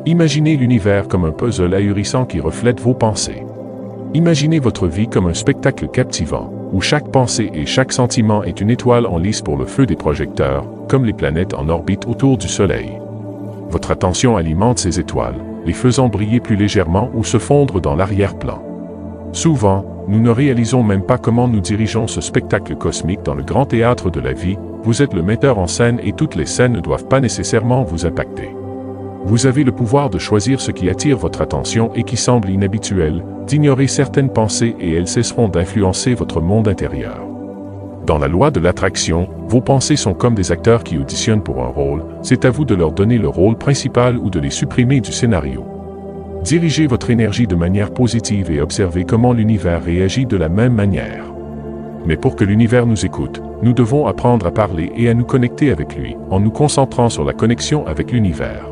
Imaginez l'univers comme un puzzle ahurissant qui reflète vos pensées. Imaginez votre vie comme un spectacle captivant, où chaque pensée et chaque sentiment est une étoile en lice pour le feu des projecteurs, comme les planètes en orbite autour du Soleil. Votre attention alimente ces étoiles, les faisant briller plus légèrement ou se fondre dans l'arrière-plan. Souvent, nous ne réalisons même pas comment nous dirigeons ce spectacle cosmique dans le grand théâtre de la vie. Vous êtes le metteur en scène et toutes les scènes ne doivent pas nécessairement vous impacter. Vous avez le pouvoir de choisir ce qui attire votre attention et qui semble inhabituel, d'ignorer certaines pensées et elles cesseront d'influencer votre monde intérieur. Dans la loi de l'attraction, vos pensées sont comme des acteurs qui auditionnent pour un rôle, c'est à vous de leur donner le rôle principal ou de les supprimer du scénario. Dirigez votre énergie de manière positive et observez comment l'univers réagit de la même manière. Mais pour que l'univers nous écoute, nous devons apprendre à parler et à nous connecter avec lui, en nous concentrant sur la connexion avec l'univers.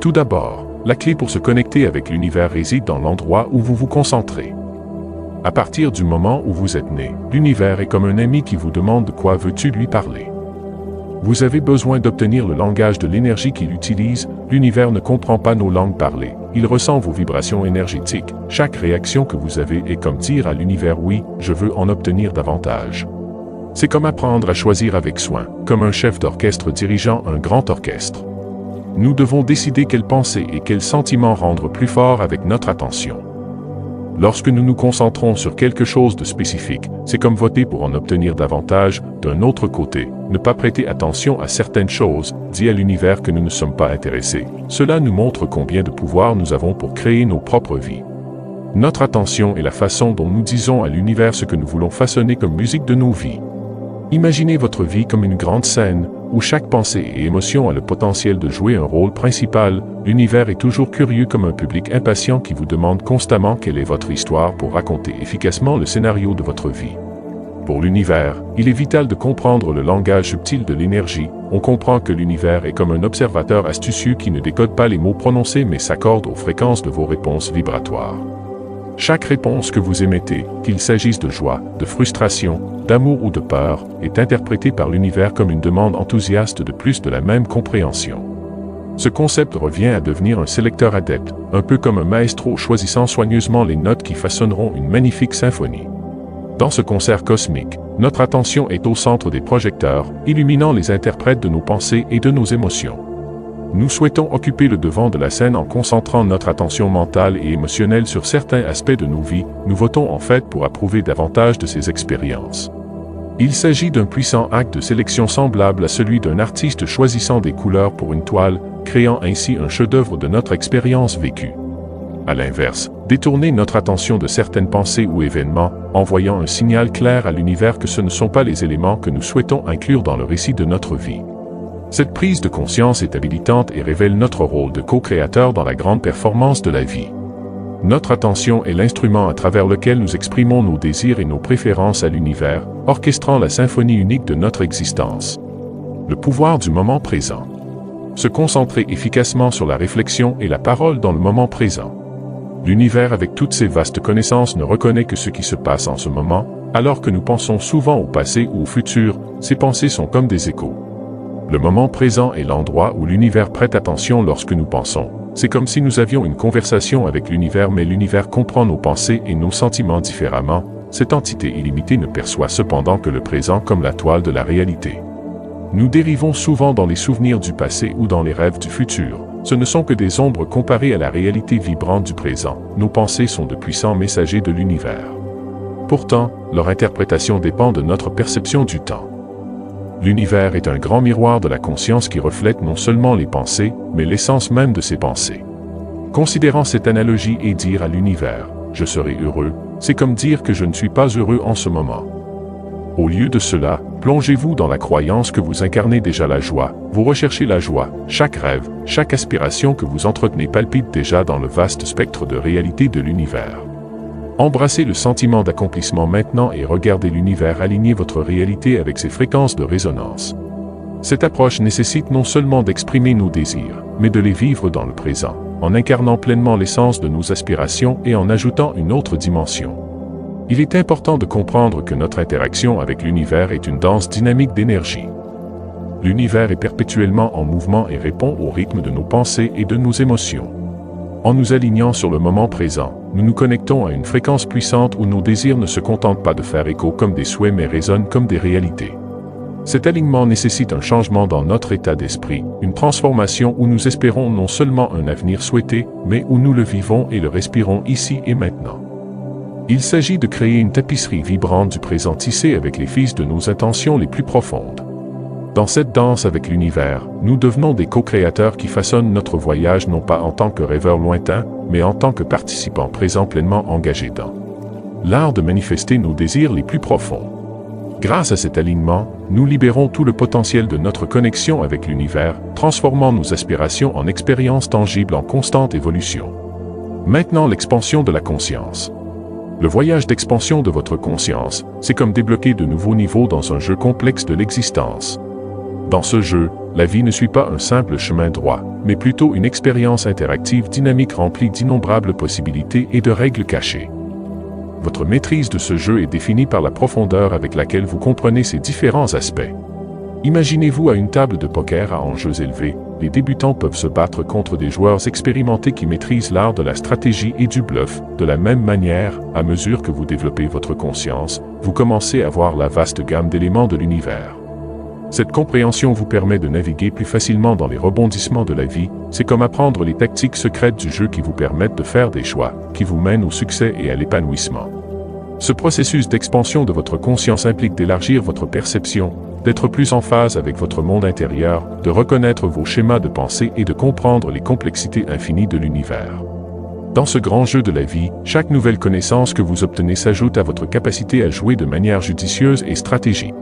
Tout d'abord, la clé pour se connecter avec l'univers réside dans l'endroit où vous vous concentrez. À partir du moment où vous êtes né, l'univers est comme un ami qui vous demande de quoi veux-tu lui parler. Vous avez besoin d'obtenir le langage de l'énergie qu'il utilise. L'univers ne comprend pas nos langues parlées, il ressent vos vibrations énergétiques. Chaque réaction que vous avez est comme dire à l'univers « oui, je veux en obtenir davantage ». C'est comme apprendre à choisir avec soin, comme un chef d'orchestre dirigeant un grand orchestre. Nous devons décider quelles pensées et quels sentiments rendre plus forts avec notre attention. Lorsque nous nous concentrons sur quelque chose de spécifique, c'est comme voter pour en obtenir davantage. D'un autre côté, ne pas prêter attention à certaines choses, dit à l'univers que nous ne sommes pas intéressés. Cela nous montre combien de pouvoir nous avons pour créer nos propres vies. Notre attention est la façon dont nous disons à l'univers ce que nous voulons façonner comme musique de nos vies. Imaginez votre vie comme une grande scène, où chaque pensée et émotion a le potentiel de jouer un rôle principal. L'univers est toujours curieux comme un public impatient qui vous demande constamment quelle est votre histoire pour raconter efficacement le scénario de votre vie. Pour l'univers, il est vital de comprendre le langage subtil de l'énergie. On comprend que l'univers est comme un observateur astucieux qui ne décode pas les mots prononcés mais s'accorde aux fréquences de vos réponses vibratoires. Chaque réponse que vous émettez, qu'il s'agisse de joie, de frustration, d'amour ou de peur, est interprétée par l'univers comme une demande enthousiaste de plus de la même compréhension. Ce concept revient à devenir un sélecteur adepte, un peu comme un maestro choisissant soigneusement les notes qui façonneront une magnifique symphonie. Dans ce concert cosmique, notre attention est au centre des projecteurs, illuminant les interprètes de nos pensées et de nos émotions. Nous souhaitons occuper le devant de la scène en concentrant notre attention mentale et émotionnelle sur certains aspects de nos vies. Nous votons en fait pour approuver davantage de ces expériences. Il s'agit d'un puissant acte de sélection semblable à celui d'un artiste choisissant des couleurs pour une toile, créant ainsi un chef-d'œuvre de notre expérience vécue. À l'inverse, détourner notre attention de certaines pensées ou événements, envoyant un signal clair à l'univers que ce ne sont pas les éléments que nous souhaitons inclure dans le récit de notre vie. Cette prise de conscience est habilitante et révèle notre rôle de co-créateur dans la grande performance de la vie. Notre attention est l'instrument à travers lequel nous exprimons nos désirs et nos préférences à l'univers, orchestrant la symphonie unique de notre existence. Le pouvoir du moment présent. Se concentrer efficacement sur la réflexion et la parole dans le moment présent. L'univers avec toutes ses vastes connaissances ne reconnaît que ce qui se passe en ce moment, alors que nous pensons souvent au passé ou au futur. Ces pensées sont comme des échos. Le moment présent est l'endroit où l'univers prête attention lorsque nous pensons. C'est comme si nous avions une conversation avec l'univers, mais l'univers comprend nos pensées et nos sentiments différemment. Cette entité illimitée ne perçoit cependant que le présent comme la toile de la réalité. Nous dérivons souvent dans les souvenirs du passé ou dans les rêves du futur. Ce ne sont que des ombres comparées à la réalité vibrante du présent. Nos pensées sont de puissants messagers de l'univers. Pourtant, leur interprétation dépend de notre perception du temps. L'univers est un grand miroir de la conscience qui reflète non seulement les pensées, mais l'essence même de ces pensées. Considérant cette analogie et dire à l'univers « je serai heureux », c'est comme dire que je ne suis pas heureux en ce moment. Au lieu de cela, plongez-vous dans la croyance que vous incarnez déjà la joie, vous recherchez la joie, chaque rêve, chaque aspiration que vous entretenez palpite déjà dans le vaste spectre de réalité de l'univers. Embrassez le sentiment d'accomplissement maintenant et regardez l'univers aligner votre réalité avec ses fréquences de résonance. Cette approche nécessite non seulement d'exprimer nos désirs, mais de les vivre dans le présent, en incarnant pleinement l'essence de nos aspirations et en ajoutant une autre dimension. Il est important de comprendre que notre interaction avec l'univers est une danse dynamique d'énergie. L'univers est perpétuellement en mouvement et répond au rythme de nos pensées et de nos émotions. En nous alignant sur le moment présent, nous nous connectons à une fréquence puissante où nos désirs ne se contentent pas de faire écho comme des souhaits mais résonnent comme des réalités. Cet alignement nécessite un changement dans notre état d'esprit, une transformation où nous espérons non seulement un avenir souhaité, mais où nous le vivons et le respirons ici et maintenant. Il s'agit de créer une tapisserie vibrante du présent tissée avec les fils de nos intentions les plus profondes. Dans cette danse avec l'univers, nous devenons des co-créateurs qui façonnent notre voyage non pas en tant que rêveurs lointains, mais en tant que participants présents pleinement engagés dans l'art de manifester nos désirs les plus profonds. Grâce à cet alignement, nous libérons tout le potentiel de notre connexion avec l'univers, transformant nos aspirations en expériences tangibles en constante évolution. Maintenant, l'expansion de la conscience. Le voyage d'expansion de votre conscience, c'est comme débloquer de nouveaux niveaux dans un jeu complexe de l'existence. Dans ce jeu, la vie ne suit pas un simple chemin droit, mais plutôt une expérience interactive dynamique remplie d'innombrables possibilités et de règles cachées. Votre maîtrise de ce jeu est définie par la profondeur avec laquelle vous comprenez ces différents aspects. Imaginez-vous à une table de poker à enjeux élevés, les débutants peuvent se battre contre des joueurs expérimentés qui maîtrisent l'art de la stratégie et du bluff. De la même manière, à mesure que vous développez votre conscience, vous commencez à voir la vaste gamme d'éléments de l'univers. Cette compréhension vous permet de naviguer plus facilement dans les rebondissements de la vie. C'est comme apprendre les tactiques secrètes du jeu qui vous permettent de faire des choix, qui vous mènent au succès et à l'épanouissement. Ce processus d'expansion de votre conscience implique d'élargir votre perception, d'être plus en phase avec votre monde intérieur, de reconnaître vos schémas de pensée et de comprendre les complexités infinies de l'univers. Dans ce grand jeu de la vie, chaque nouvelle connaissance que vous obtenez s'ajoute à votre capacité à jouer de manière judicieuse et stratégique.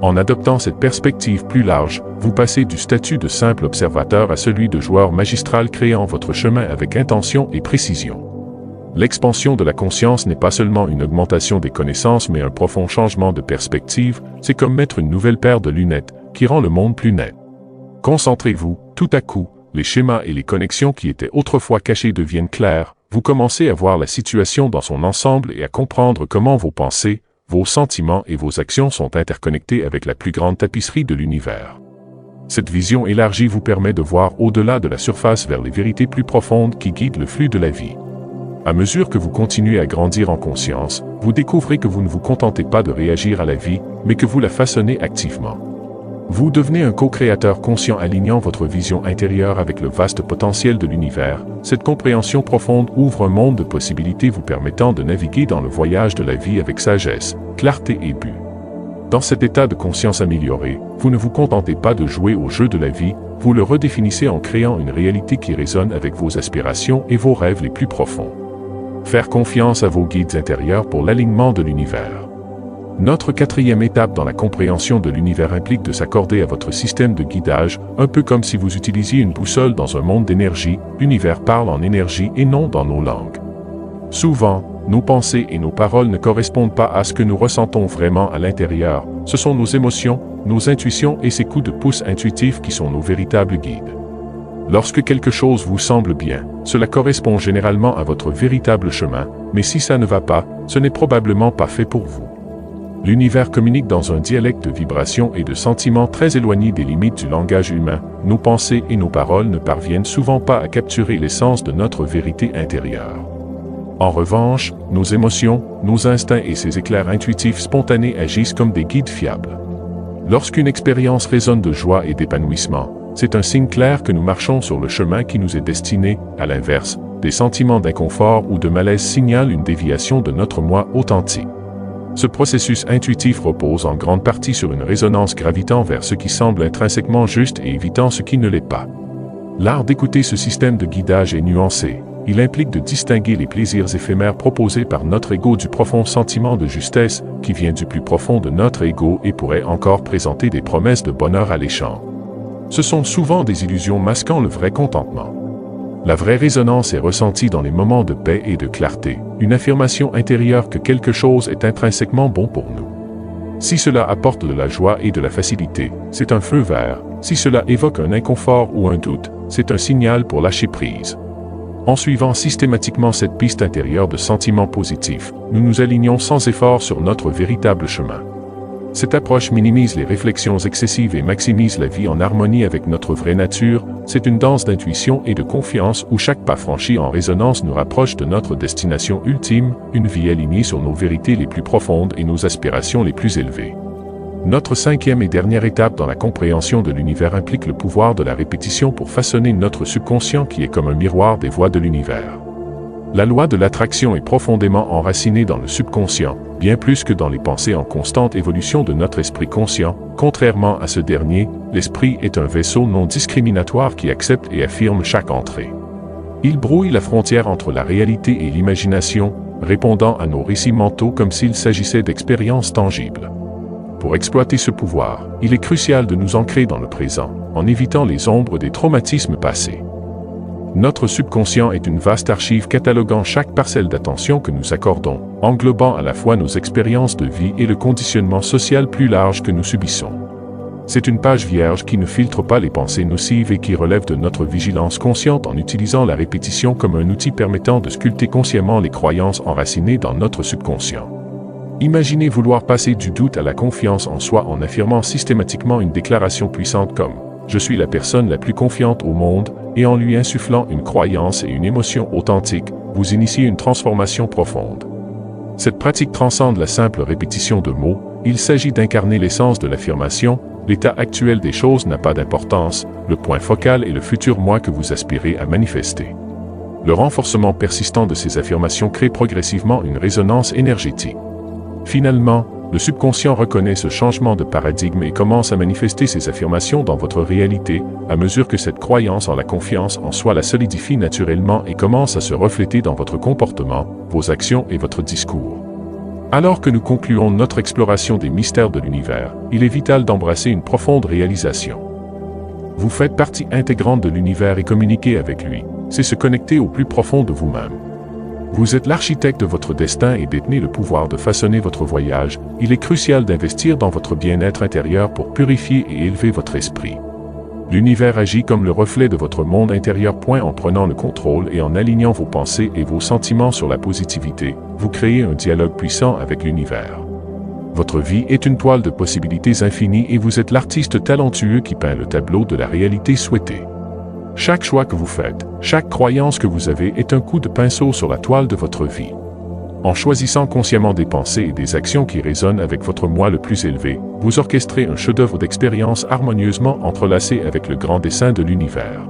En adoptant cette perspective plus large, vous passez du statut de simple observateur à celui de joueur magistral créant votre chemin avec intention et précision. L'expansion de la conscience n'est pas seulement une augmentation des connaissances mais un profond changement de perspective, c'est comme mettre une nouvelle paire de lunettes qui rend le monde plus net. Concentrez-vous, tout à coup, les schémas et les connexions qui étaient autrefois cachés deviennent clairs, vous commencez à voir la situation dans son ensemble et à comprendre comment vos pensées, vos sentiments et vos actions sont interconnectés avec la plus grande tapisserie de l'univers. Cette vision élargie vous permet de voir au-delà de la surface vers les vérités plus profondes qui guident le flux de la vie. À mesure que vous continuez à grandir en conscience, vous découvrez que vous ne vous contentez pas de réagir à la vie, mais que vous la façonnez activement. Vous devenez un co-créateur conscient alignant votre vision intérieure avec le vaste potentiel de l'univers. Cette compréhension profonde ouvre un monde de possibilités vous permettant de naviguer dans le voyage de la vie avec sagesse, clarté et but. Dans cet état de conscience amélioré, vous ne vous contentez pas de jouer au jeu de la vie, vous le redéfinissez en créant une réalité qui résonne avec vos aspirations et vos rêves les plus profonds. Faire confiance à vos guides intérieurs pour l'alignement de l'univers. Notre quatrième étape dans la compréhension de l'univers implique de s'accorder à votre système de guidage, un peu comme si vous utilisiez une boussole dans un monde d'énergie. L'univers parle en énergie et non dans nos langues. Souvent, nos pensées et nos paroles ne correspondent pas à ce que nous ressentons vraiment à l'intérieur. Ce sont nos émotions, nos intuitions et ces coups de pouce intuitifs qui sont nos véritables guides. Lorsque quelque chose vous semble bien, cela correspond généralement à votre véritable chemin, mais si ça ne va pas, ce n'est probablement pas fait pour vous. L'univers communique dans un dialecte de vibrations et de sentiments très éloignés des limites du langage humain. Nos pensées et nos paroles ne parviennent souvent pas à capturer l'essence de notre vérité intérieure. En revanche, nos émotions, nos instincts et ces éclairs intuitifs spontanés agissent comme des guides fiables. Lorsqu'une expérience résonne de joie et d'épanouissement, c'est un signe clair que nous marchons sur le chemin qui nous est destiné. À l'inverse, des sentiments d'inconfort ou de malaise signalent une déviation de notre moi authentique. Ce processus intuitif repose en grande partie sur une résonance gravitant vers ce qui semble intrinsèquement juste et évitant ce qui ne l'est pas. L'art d'écouter ce système de guidage est nuancé. Il implique de distinguer les plaisirs éphémères proposés par notre ego du profond sentiment de justesse qui vient du plus profond de notre ego et pourrait encore présenter des promesses de bonheur alléchant. Ce sont souvent des illusions masquant le vrai contentement. La vraie résonance est ressentie dans les moments de paix et de clarté, une affirmation intérieure que quelque chose est intrinsèquement bon pour nous. Si cela apporte de la joie et de la facilité, c'est un feu vert. Si cela évoque un inconfort ou un doute, c'est un signal pour lâcher prise. En suivant systématiquement cette piste intérieure de sentiments positifs, nous nous alignons sans effort sur notre véritable chemin. Cette approche minimise les réflexions excessives et maximise la vie en harmonie avec notre vraie nature. C'est une danse d'intuition et de confiance où chaque pas franchi en résonance nous rapproche de notre destination ultime, une vie alignée sur nos vérités les plus profondes et nos aspirations les plus élevées. Notre cinquième et dernière étape dans la compréhension de l'univers implique le pouvoir de la répétition pour façonner notre subconscient qui est comme un miroir des voies de l'univers. La loi de l'attraction est profondément enracinée dans le subconscient, bien plus que dans les pensées en constante évolution de notre esprit conscient. Contrairement à ce dernier, l'esprit est un vaisseau non discriminatoire qui accepte et affirme chaque entrée. Il brouille la frontière entre la réalité et l'imagination, répondant à nos récits mentaux comme s'il s'agissait d'expériences tangibles. Pour exploiter ce pouvoir, il est crucial de nous ancrer dans le présent, en évitant les ombres des traumatismes passés. Notre subconscient est une vaste archive cataloguant chaque parcelle d'attention que nous accordons, englobant à la fois nos expériences de vie et le conditionnement social plus large que nous subissons. C'est une page vierge qui ne filtre pas les pensées nocives et qui relève de notre vigilance consciente en utilisant la répétition comme un outil permettant de sculpter consciemment les croyances enracinées dans notre subconscient. Imaginez vouloir passer du doute à la confiance en soi en affirmant systématiquement une déclaration puissante comme « Je suis la personne la plus confiante au monde » et en lui insufflant une croyance et une émotion authentiques, vous initiez une transformation profonde. Cette pratique transcende la simple répétition de mots, il s'agit d'incarner l'essence de l'affirmation, l'état actuel des choses n'a pas d'importance, le point focal est le futur moi que vous aspirez à manifester. Le renforcement persistant de ces affirmations crée progressivement une résonance énergétique. Finalement, le subconscient reconnaît ce changement de paradigme et commence à manifester ces affirmations dans votre réalité, à mesure que cette croyance en la confiance en soi la solidifie naturellement et commence à se refléter dans votre comportement, vos actions et votre discours. Alors que nous concluons notre exploration des mystères de l'univers, il est vital d'embrasser une profonde réalisation. Vous faites partie intégrante de l'univers et communiquer avec lui, c'est se connecter au plus profond de vous-même. Vous êtes l'architecte de votre destin et détenez le pouvoir de façonner votre voyage. Il est crucial d'investir dans votre bien-être intérieur pour purifier et élever votre esprit. L'univers agit comme le reflet de votre monde intérieur. En prenant le contrôle et en alignant vos pensées et vos sentiments sur la positivité, vous créez un dialogue puissant avec l'univers. Votre vie est une toile de possibilités infinies et vous êtes l'artiste talentueux qui peint le tableau de la réalité souhaitée. Chaque choix que vous faites, chaque croyance que vous avez est un coup de pinceau sur la toile de votre vie. En choisissant consciemment des pensées et des actions qui résonnent avec votre moi le plus élevé, vous orchestrez un chef-d'œuvre d'expérience harmonieusement entrelacé avec le grand dessein de l'univers.